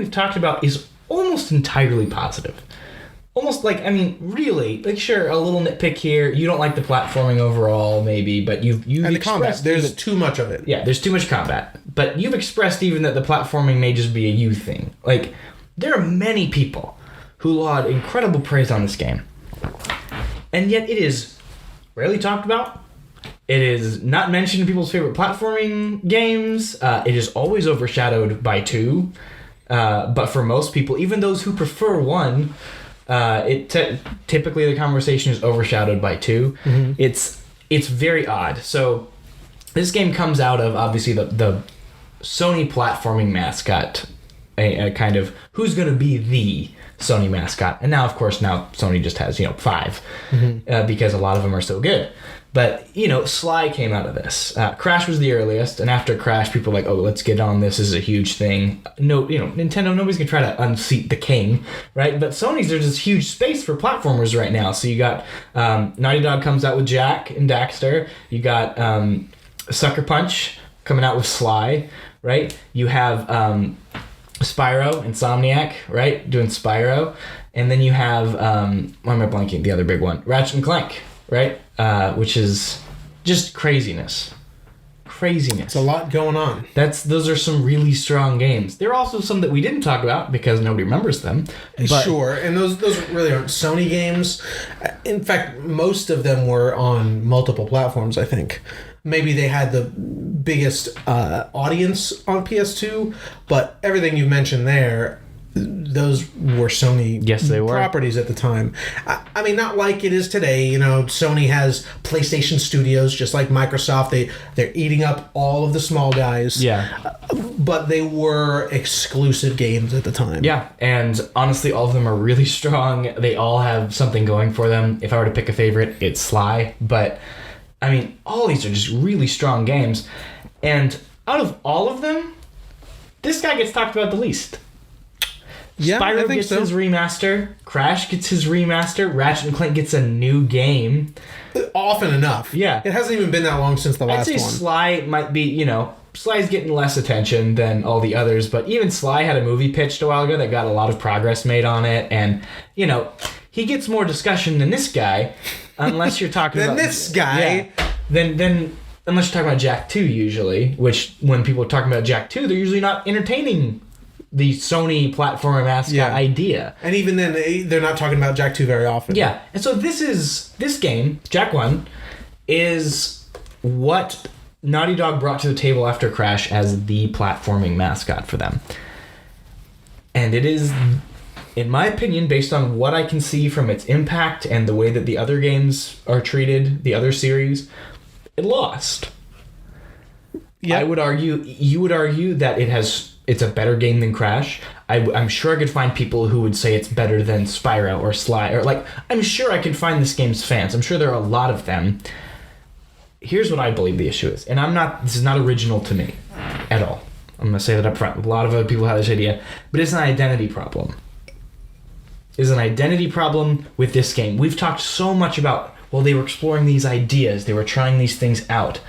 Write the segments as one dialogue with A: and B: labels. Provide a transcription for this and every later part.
A: we've talked about is almost entirely positive. Almost like, I mean, really, like, sure, a little nitpick here. You don't like the platforming overall, maybe, but you've
B: and the combat. There's
A: even,
B: too much of it.
A: Yeah, there's too much combat. But you've expressed even that the platforming may just be a you thing. Like, there are many people who laud incredible praise on this game. And yet it is rarely talked about. It is not mentioned in people's favorite platforming games. It is always overshadowed by 2. But for most people, even those who prefer 1... typically the conversation is overshadowed by 2. Mm-hmm. It's very odd. So this game comes out of obviously the Sony platforming mascot, a kind of who's going to be the Sony mascot, and now of course Sony just has 5 because a lot of them are so good. But, Sly came out of this. Crash was the earliest, and after Crash, people were like, oh, let's get on this. This is a huge thing. No, Nintendo, nobody's going to try to unseat the king, right? But Sony's, there's this huge space for platformers right now. So you got Naughty Dog comes out with Jak and Daxter. You got Sucker Punch coming out with Sly, right? You have Spyro, Insomniac, right? Doing Spyro. And then you have, why am I blanking? The other big one. Ratchet and Clank, right? Which is just craziness. It's
B: a lot going on.
A: Those are some really strong games. There are also some that we didn't talk about because nobody remembers them. But
B: sure, and those really aren't Sony games. In fact, most of them were on multiple platforms, I think. Maybe they had the biggest audience on PS2, but everything you mentioned there, those were Sony properties at the time. I mean, not like it is today. Sony has PlayStation Studios, just like Microsoft. They're eating up all of the small guys.
A: Yeah.
B: But they were exclusive games at the time.
A: Yeah, and honestly, all of them are really strong. They all have something going for them. If I were to pick a favorite, it's Sly. But, I mean, all these are just really strong games. And out of all of them, this guy gets talked about the least.
B: Yeah,
A: Spyro gets his remaster. Crash gets his remaster. Ratchet and Clank gets a new game.
B: Often enough.
A: Yeah.
B: It hasn't even been that long since the last one.
A: I'd say Sly might be, Sly's getting less attention than all the others, but even Sly had a movie pitched a while ago that got a lot of progress made on it, and, he gets more discussion than this guy, unless you're talking about...
B: this guy?
A: Yeah. Then unless you're talking about Jak 2, usually, which, when people are talking about Jak 2, they're usually not entertaining the Sony platform mascot idea.
B: And even then, they're not talking about Jak 2 very often.
A: Yeah. And so this game, Jak 1, is what Naughty Dog brought to the table after Crash as the platforming mascot for them. And it is, in my opinion, based on what I can see from its impact and the way that the other games are treated, the other series, it lost. Yeah. You would argue that it's a better game than Crash. I'm sure I could find people who would say it's better than Spyro or Sly, or I'm sure I could find this game's fans. I'm sure there are a lot of them. Here's what I believe the issue is, and this is not original to me at all. I'm gonna say that up front. A lot of other people have this idea, but it's an identity problem. It's an identity problem with this game. We've talked so much about, they were exploring these ideas, they were trying these things out.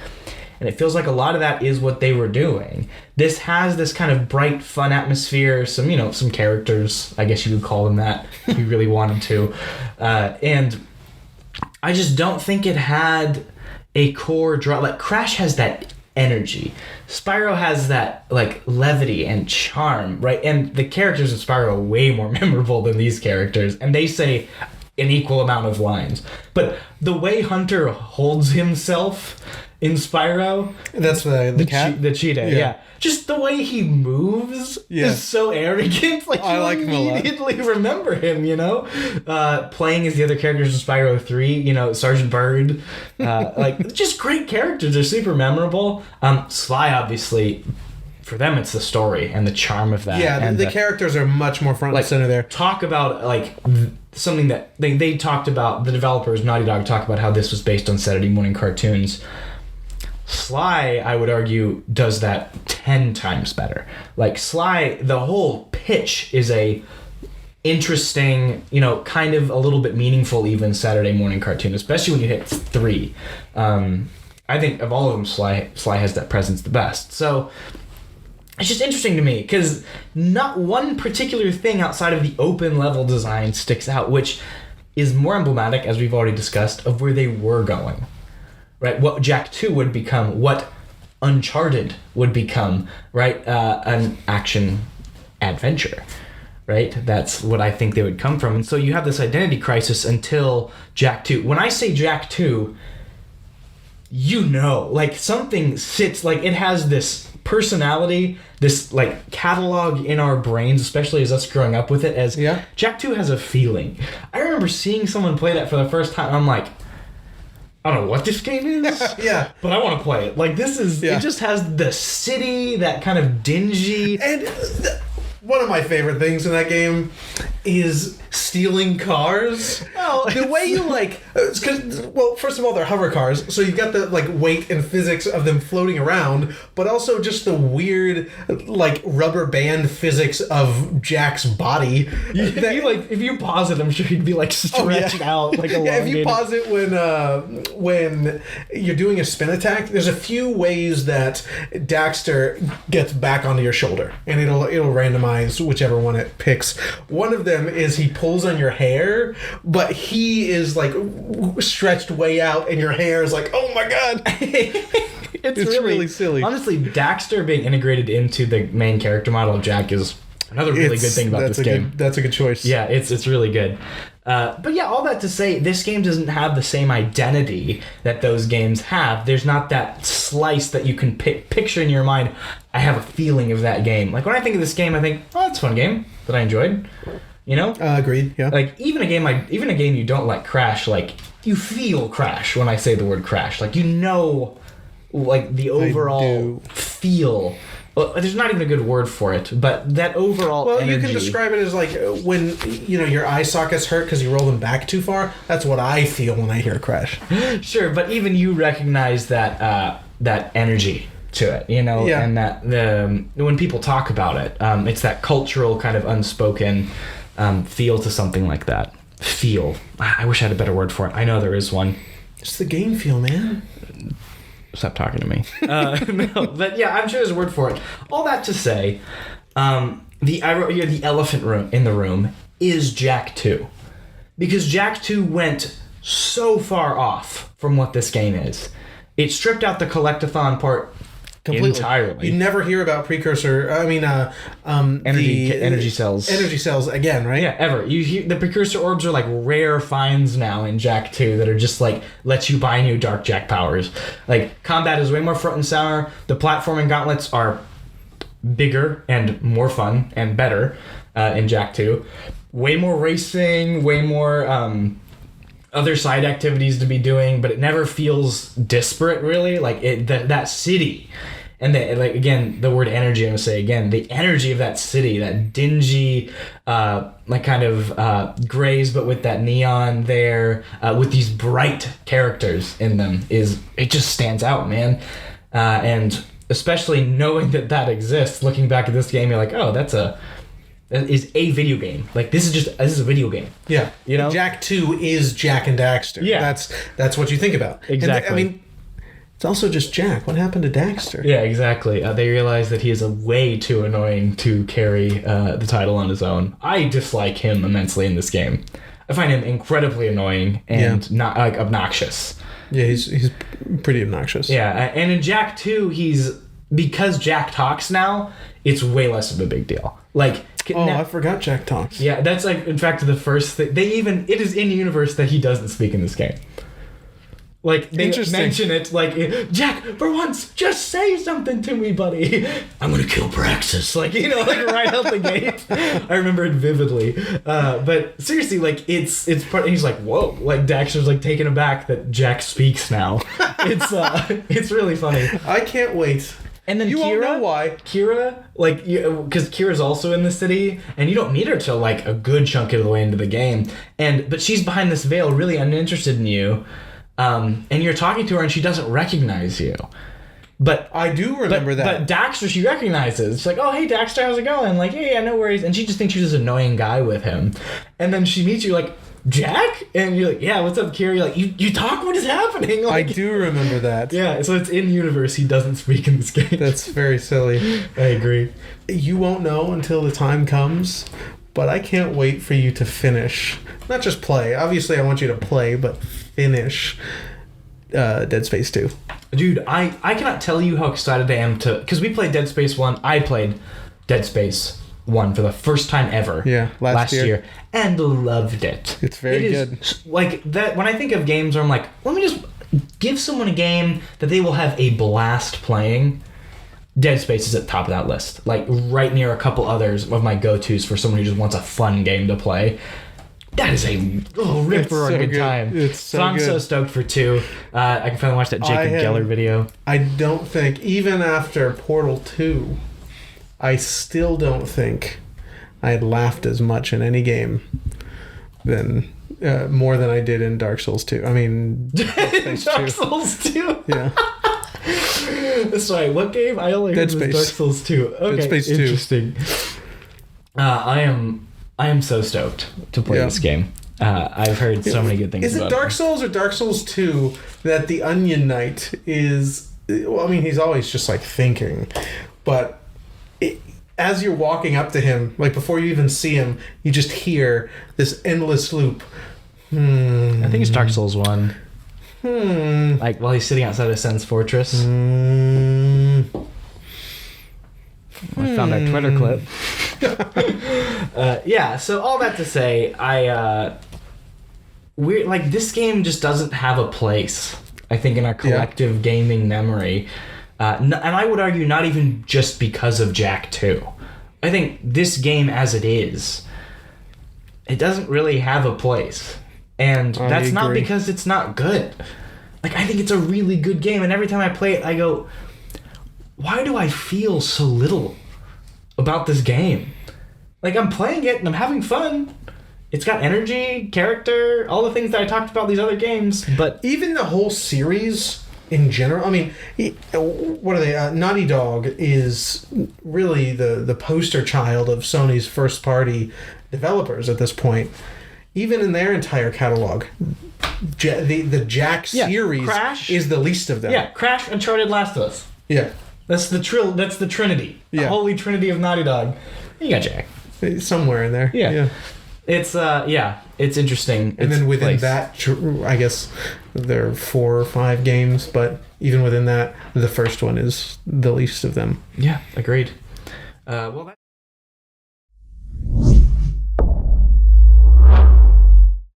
A: And it feels like a lot of that is what they were doing. This has this kind of bright, fun atmosphere, some characters, I guess you would call them that, if you really wanted to. And I just don't think it had a core draw. Like, Crash has that energy. Spyro has that, levity and charm, right? And the characters of Spyro are way more memorable than these characters. And they say an equal amount of lines. But the way Hunter holds himself in Spyro,
B: that's the cat,
A: the cheetah, yeah. Just the way he moves is so arrogant.
B: I like him a lot.
A: Immediately remember him, playing as the other characters in Spyro 3. Sergeant Bird, just great characters. They're super memorable. Sly, obviously, for them, it's the story and the charm of that.
B: Yeah,
A: and
B: the characters are much more front and center there.
A: Talk about something that they talked about. The developers, Naughty Dog, talked about how this was based on Saturday morning cartoons. Sly, I would argue, does that 10 times better. Sly, the whole pitch is a interesting, kind of a little bit meaningful even Saturday morning cartoon, especially when you hit 3. I think of all of them, Sly has that presence the best. So it's just interesting to me because not one particular thing outside of the open level design sticks out, which is more emblematic, as we've already discussed, of where they were going. Right? What Jak 2 would become, what Uncharted would become, right? An action adventure, right? That's what I think they would come from. And so you have this identity crisis until Jak 2. When I say Jak 2, like something sits, like it has this personality, this like catalog in our brains, especially as us growing up with it, as Jak 2 has a feeling. I remember seeing someone play that for the first time, and I'm like, I don't know what this game is, but I want to play it. Like this is, it just has the city, that kind of dingy.
B: And one of my favorite things in that game is stealing cars. Oh, the way you well, first of all, they're hover cars, so you've got the like weight and physics of them floating around, but also just the weird like rubber band physics of Jak's body.
A: If you pause it, I'm sure he'd be like stretched out like a
B: if you pause it when you're doing a spin attack, there's a few ways that Daxter gets back onto your shoulder, and it'll randomize whichever one it picks. One of them is he pulls on your hair, but he is like stretched way out, and your hair is like, oh my god. It's really silly.
A: Honestly, Daxter being integrated into the main character model of Jak is another really good thing about this game.
B: That's a good choice.
A: Yeah, it's really good. But yeah, all that to say, this game doesn't have the same identity that those games have. There's not that slice that you can picture in your mind. I have a feeling of that game. Like when I think of this game, I think, oh, that's a fun game that I enjoyed. You know?
B: Agreed. Yeah.
A: Like even a game you don't like, Crash. Like you feel Crash when I say the word Crash. Like you know, like the overall feel. Well, there's not even a good word for it, but that overall energy.
B: You can describe it as like when your eye sockets hurt because you roll them back too far. That's what I feel when I hear Crash.
A: Sure, but even you recognize that that energy to it, and that when people talk about it, it's that cultural kind of unspoken feel to something like that. Feel. I wish I had a better word for it. I know there is one.
B: It's the game feel, man.
A: Stop talking to me. No, but yeah, I'm sure there's a word for it. All that to say, I wrote here the elephant in the room is Jak 2. Because Jak 2 went so far off from what this game is. It stripped out the collectathon part completely. Entirely.
B: You never hear about precursor.
A: Energy cells.
B: Energy cells again, right?
A: Yeah, ever. You hear the precursor orbs are like rare finds now in Jak 2 that are just like lets you buy new Dark Jak powers. Like combat is way more front and center. The platforming gauntlets are bigger and more fun and better in Jak 2. Way more racing. Way more other side activities to be doing, but it never feels disparate, really. Like that city, and the word energy. I'm gonna say again, the energy of that city, that dingy, like kind of grays, but with that neon there, with these bright characters in them, it just stands out, man. And especially knowing that exists, looking back at this game, you're like, oh, that is a video game. Like this is a video game.
B: Yeah, Jak 2 is Jak and Daxter.
A: Yeah,
B: that's what you think about.
A: Exactly.
B: And it's also just Jak. What happened to Daxter?
A: Yeah, exactly. They realize that he is way too annoying to carry the title on his own. I dislike him immensely in this game. I find him incredibly annoying and not like obnoxious.
B: Yeah, he's pretty obnoxious.
A: Yeah, and in Jak 2, because Jak talks now, it's way less of a big deal. Like.
B: I forgot Jak talks.
A: Yeah, that's like, in fact, the first thing. It is in universe that he doesn't speak in this game. Like, they mention it, like, Jak, for once, just say something to me, buddy. I'm gonna kill Praxis. Like, like right out the gate. I remember it vividly. But seriously, like, it's part, he's like, whoa. Like, Daxter's like taken aback that Jak speaks now. It's really funny.
B: I can't wait.
A: And then
B: you won't know why.
A: Kira, like, because Kira's also in the city, and you don't meet her till like a good chunk of the way into the game. But she's behind this veil, really uninterested in you. And you're talking to her, and she doesn't recognize you. But
B: I do remember that.
A: But Daxter, she recognizes. She's like, "Oh, hey, Daxter, how's it going?" Like, "Yeah, no worries." And she just thinks you're this annoying guy with him. And then she meets you, like, Jack? And you're like, yeah, what's up, Kira? You're like, you talk? What is happening?
B: I
A: Like,
B: do remember that.
A: yeah, so it's in universe. He doesn't speak in this game.
B: That's very silly.
A: I agree.
B: You won't know until the time comes, but I can't wait for you to finish. Not just play. Obviously, I want you to play, but finish Dead Space 2.
A: Dude, I cannot tell you how excited I am to... Because we played Dead Space 1. I played Dead Space 1 for the first time ever.
B: Yeah, last year.
A: And loved it.
B: It's very good.
A: Like, that. When I think of games where I'm like, let me just give someone a game that they will have a blast playing, Dead Space is at the top of that list. Like, right near a couple others of my go-tos for someone who just wants a fun game to play. That is a rip for a good time.
B: It's
A: so I'm so stoked for 2. I can finally watch that Jacob Geller video.
B: I don't think, even after Portal 2, I still don't think I had laughed as much in any game than more than I did in Dark Souls 2. I mean,
A: Dark Souls 2?
B: Yeah.
A: Sorry, what game? I only heard was Dark Souls 2. Okay,
B: Dead Space 2.
A: Interesting. I am so stoked to play this game. I've heard so many good things about it.
B: Is it Dark Souls or Dark Souls 2 that the Onion Knight is... Well, I mean, he's always just, like, thinking. But as you're walking up to him, like, before you even see him, you just hear this endless loop.
A: I think it's Dark Souls 1. Like, while he's sitting outside of Sen's Fortress. I found our Twitter clip. Yeah, so all that to say, we're like, this game just doesn't have a place, I think, in our collective gaming memory. And I would argue not even just because of Jak 2. I think this game as it is, it doesn't really have a place. And that's not because it's not good. Like, I think it's a really good game, and every time I play it, I go, why do I feel so little about this game? Like, I'm playing it and I'm having fun. It's got energy, character, all the things that I talked about these other games, but...
B: Even the whole series in general, I mean, what are they? Naughty Dog is really the poster child of Sony's first-party developers at this point. Even in their entire catalog, the Jak series
A: Crash
B: is the least of them.
A: Yeah, Crash, Uncharted, Last of Us.
B: Yeah.
A: That's the Trinity. The holy trinity of Naughty Dog. You got Jak.
B: Somewhere in there.
A: Yeah. It's it's interesting.
B: And then within that, I guess there are 4 or 5 games, but even within that, the first one is the least of them.
A: Yeah, agreed. Well,